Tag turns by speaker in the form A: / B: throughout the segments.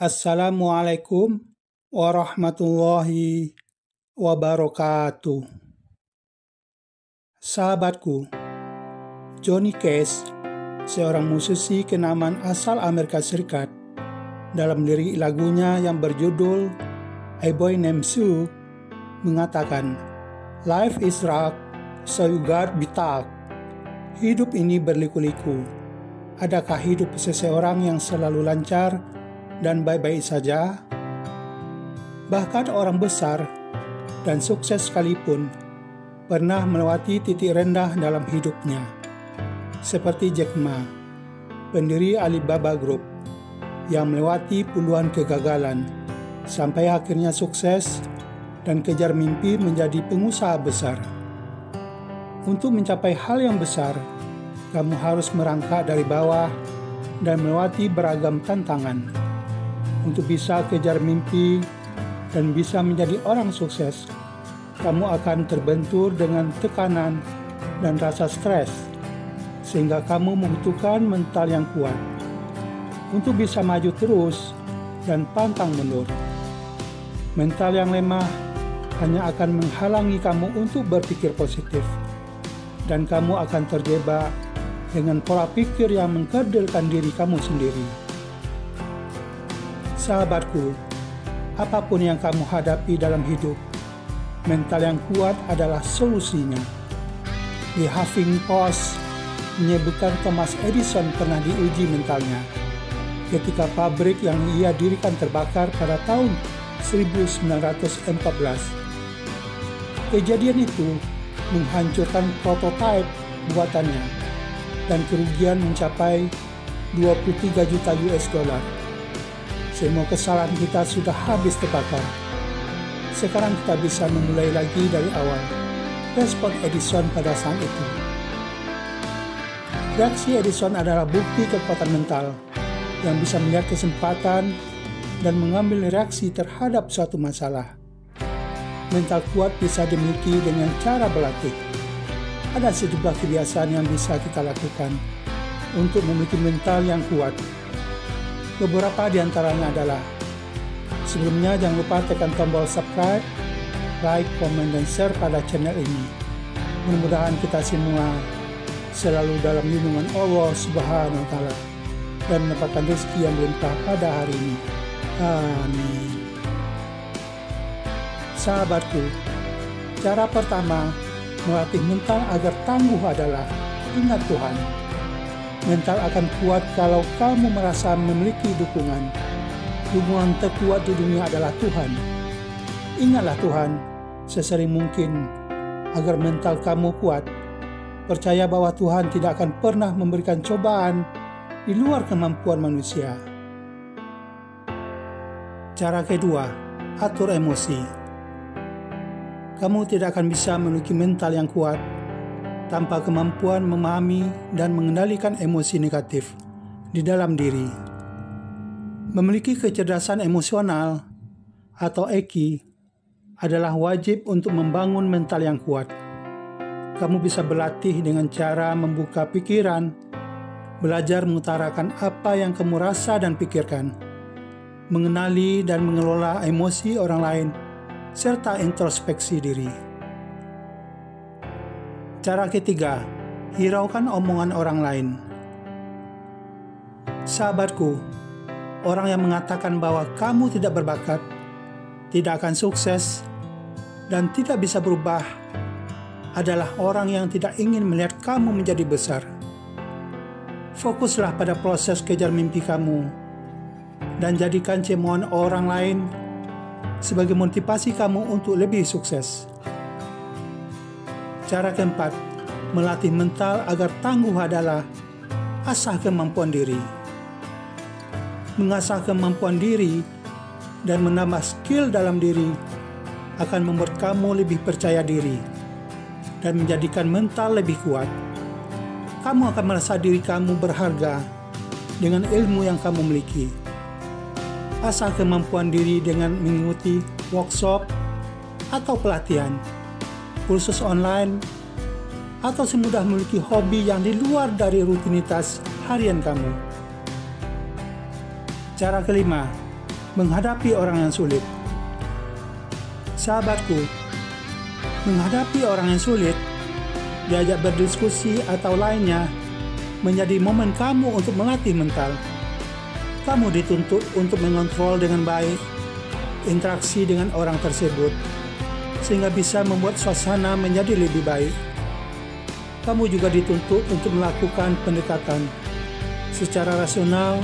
A: Assalamualaikum warahmatullahi wabarakatuh. Sahabatku, Johnny Cash, seorang musisi kenamaan asal Amerika Serikat, dalam lirik lagunya yang berjudul A Boy Named Sue, mengatakan, "Life is rough, so you gotta be tough." Hidup ini berliku-liku. Adakah hidup seseorang yang selalu lancar dan baik-baik saja? Bahkan orang besar dan sukses sekalipun pernah melewati titik rendah dalam hidupnya. Seperti Jack Ma, pendiri Alibaba Group, yang melewati puluhan kegagalan sampai akhirnya sukses dan kejar mimpi menjadi pengusaha besar. Untuk mencapai hal yang besar, kamu harus merangkak dari bawah dan melewati beragam tantangan. Untuk bisa kejar mimpi dan bisa menjadi orang sukses, kamu akan terbentur dengan tekanan dan rasa stres, sehingga kamu membutuhkan mental yang kuat untuk bisa maju terus dan pantang mundur. Mental yang lemah hanya akan menghalangi kamu untuk berpikir positif, dan kamu akan terjebak dengan pola pikir yang mengkerdilkan diri kamu sendiri. Sahabatku, apapun yang kamu hadapi dalam hidup, mental yang kuat adalah solusinya. The Huffington Post menyebutkan Thomas Edison pernah diuji mentalnya ketika pabrik yang ia dirikan terbakar pada tahun 1914. Kejadian itu menghancurkan prototipe buatannya dan kerugian mencapai 23 juta US dollar. Semua kesalahan kita sudah habis terbakar. Sekarang kita bisa memulai lagi dari awal. Respon Edison pada saat itu. Reaksi Edison adalah bukti kekuatan mental yang bisa melihat kesempatan dan mengambil reaksi terhadap suatu masalah. Mental kuat bisa dimiliki dengan cara berlatih. Ada sejumlah kebiasaan yang bisa kita lakukan untuk memiliki mental yang kuat. Beberapa di antaranya adalah: sebelumnya jangan lupa tekan tombol subscribe, like, komen, dan share pada channel ini. Mudah-mudahan kita semua selalu dalam lindungan Allah Subhanahu wa Ta'ala dan mendapatkan rezeki yang berlimpah pada hari ini. Amin. Sahabatku, cara pertama melatih mental agar tangguh adalah ingat Tuhan. Mental akan kuat kalau kamu merasa memiliki dukungan. Dukungan terkuat di dunia adalah Tuhan. Ingatlah Tuhan sesering mungkin agar mental kamu kuat. Percaya bahwa Tuhan tidak akan pernah memberikan cobaan di luar kemampuan manusia. Cara kedua, atur emosi. Kamu tidak akan bisa memiliki mental yang kuat tanpa kemampuan memahami dan mengendalikan emosi negatif di dalam diri. Memiliki kecerdasan emosional atau EQ adalah wajib untuk membangun mental yang kuat. Kamu bisa berlatih dengan cara membuka pikiran, belajar mengutarakan apa yang kamu rasa dan pikirkan, mengenali dan mengelola emosi orang lain, serta introspeksi diri. Cara ketiga, hiraukan omongan orang lain. Sahabatku, orang yang mengatakan bahwa kamu tidak berbakat, tidak akan sukses, dan tidak bisa berubah adalah orang yang tidak ingin melihat kamu menjadi besar. Fokuslah pada proses kejar mimpi kamu dan jadikan cemoohan orang lain sebagai motivasi kamu untuk lebih sukses. Cara keempat, melatih mental agar tangguh adalah asah kemampuan diri. Mengasah kemampuan diri dan menambah skill dalam diri akan membuat kamu lebih percaya diri dan menjadikan mental lebih kuat. Kamu akan merasa diri kamu berharga dengan ilmu yang kamu miliki. Asah kemampuan diri dengan mengikuti workshop atau pelatihan, kursus online, atau semudah memiliki hobi yang di luar dari rutinitas harian kamu. Cara kelima, menghadapi orang yang sulit. Sahabatku, menghadapi orang yang sulit, diajak berdiskusi atau lainnya, menjadi momen kamu untuk melatih mental. Kamu dituntut untuk mengontrol dengan baik interaksi dengan orang tersebut, sehingga bisa membuat suasana menjadi lebih baik. Kamu juga dituntut untuk melakukan pendekatan secara rasional,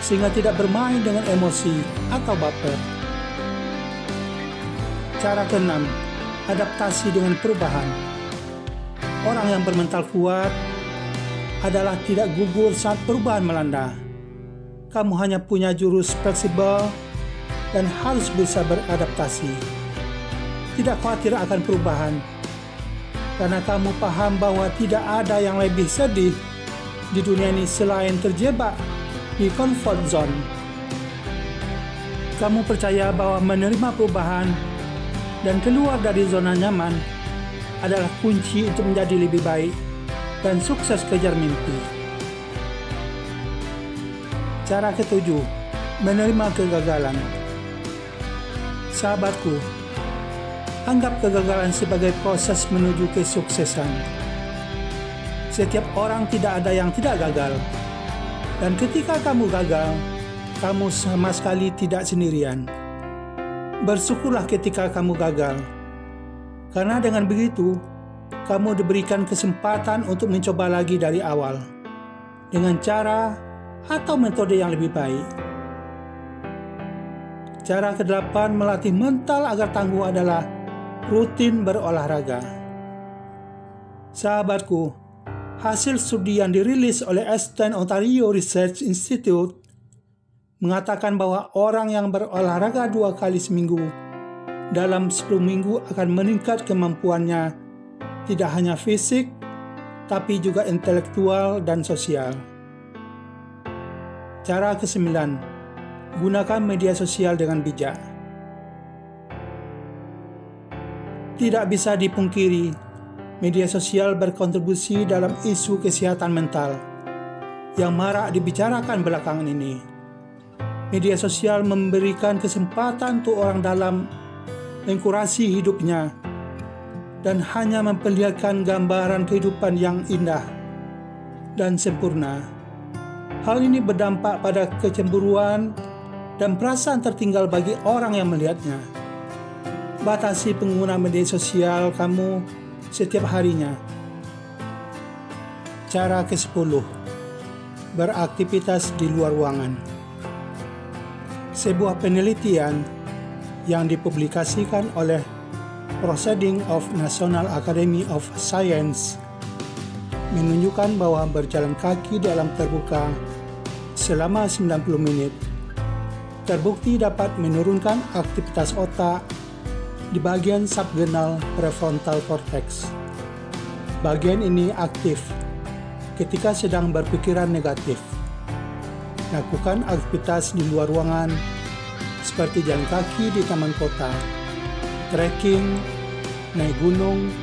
A: sehingga tidak bermain dengan emosi atau baper. Cara keenam, adaptasi dengan perubahan. Orang yang bermental kuat adalah tidak gugur saat perubahan melanda. Kamu hanya punya jurus fleksibel dan harus bisa beradaptasi. Tidak khawatir akan perubahan, karena kamu paham bahwa tidak ada yang lebih sedih di dunia ini selain terjebak di comfort zone. Kamu percaya bahwa menerima perubahan dan keluar dari zona nyaman adalah kunci untuk menjadi lebih baik dan sukses kejar mimpi. Cara ketujuh, menerima kegagalan. Sahabatku, anggap kegagalan sebagai proses menuju kesuksesan. Setiap orang tidak ada yang tidak gagal. Dan ketika kamu gagal, kamu sama sekali tidak sendirian. Bersyukurlah ketika kamu gagal. Karena dengan begitu, kamu diberikan kesempatan untuk mencoba lagi dari awal, dengan cara atau metode yang lebih baik. Cara ke-8 melatih mental agar tangguh adalah rutin berolahraga. Sahabatku, hasil studi yang dirilis oleh Eastern Ontario Research Institute mengatakan bahwa orang yang berolahraga 2 kali seminggu dalam 10 minggu akan meningkat kemampuannya tidak hanya fisik, tapi juga intelektual dan sosial. Cara ke-9, gunakan media sosial dengan bijak. Tidak bisa dipungkiri, media sosial berkontribusi dalam isu kesehatan mental yang marak dibicarakan belakangan ini. Media sosial memberikan kesempatan untuk orang dalam mengkurasi hidupnya dan hanya memperlihatkan gambaran kehidupan yang indah dan sempurna. Hal ini berdampak pada kecemburuan dan perasaan tertinggal bagi orang yang melihatnya. Batasi pengguna media sosial kamu setiap harinya. Cara ke-10, beraktivitas di luar ruangan. Sebuah penelitian yang dipublikasikan oleh Proceedings of National Academy of Science menunjukkan bahwa berjalan kaki di alam terbuka selama 90 menit terbukti dapat menurunkan aktivitas otak di bagian subgenal prefrontal cortex. Bagian ini aktif ketika sedang berpikiran negatif. Lakukan aktivitas di luar ruangan seperti jalan kaki di taman kota, trekking, naik gunung,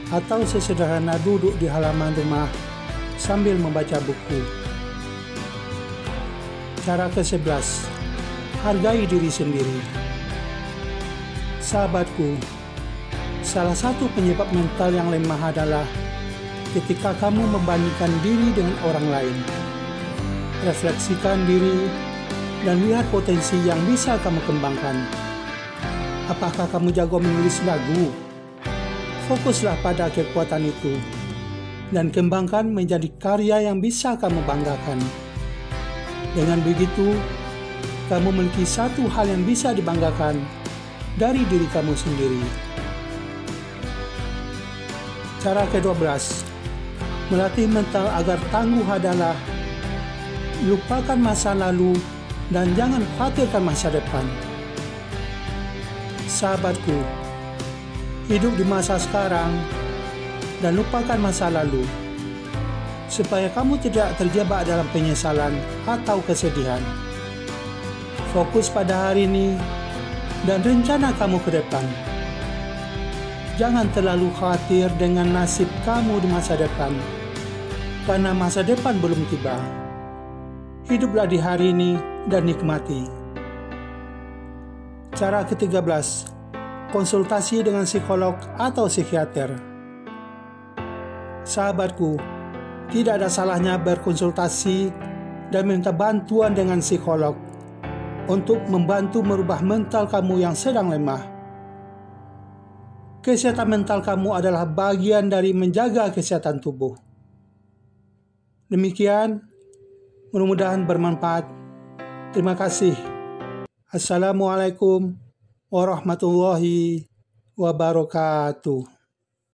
A: atau sesederhana duduk di halaman rumah sambil membaca buku. Cara ke-11, hargai diri sendiri. Sahabatku, salah satu penyebab mental yang lemah adalah ketika kamu membandingkan diri dengan orang lain. Refleksikan diri dan lihat potensi yang bisa kamu kembangkan. Apakah kamu jago menulis lagu? Fokuslah pada kekuatan itu dan kembangkan menjadi karya yang bisa kamu banggakan. Dengan begitu, kamu memiliki satu hal yang bisa dibanggakan dari diri kamu sendiri. Cara ke-12, melatih mental agar tangguh adalah lupakan masa lalu dan jangan khawatirkan masa depan. Sahabatku, hidup di masa sekarang dan lupakan masa lalu, supaya kamu tidak terjebak dalam penyesalan atau kesedihan. Fokus pada hari ini dan rencana kamu ke depan. Jangan terlalu khawatir dengan nasib kamu di masa depan, karena masa depan belum tiba. Hiduplah di hari ini dan nikmati. Cara ke-13, konsultasi dengan psikolog atau psikiater. Sahabatku, tidak ada salahnya berkonsultasi dan minta bantuan dengan psikolog untuk membantu merubah mental kamu yang sedang lemah. Kesehatan mental kamu adalah bagian dari menjaga kesehatan tubuh. Demikian, mudah-mudahan bermanfaat. Terima kasih. Assalamualaikum warahmatullahi wabarakatuh.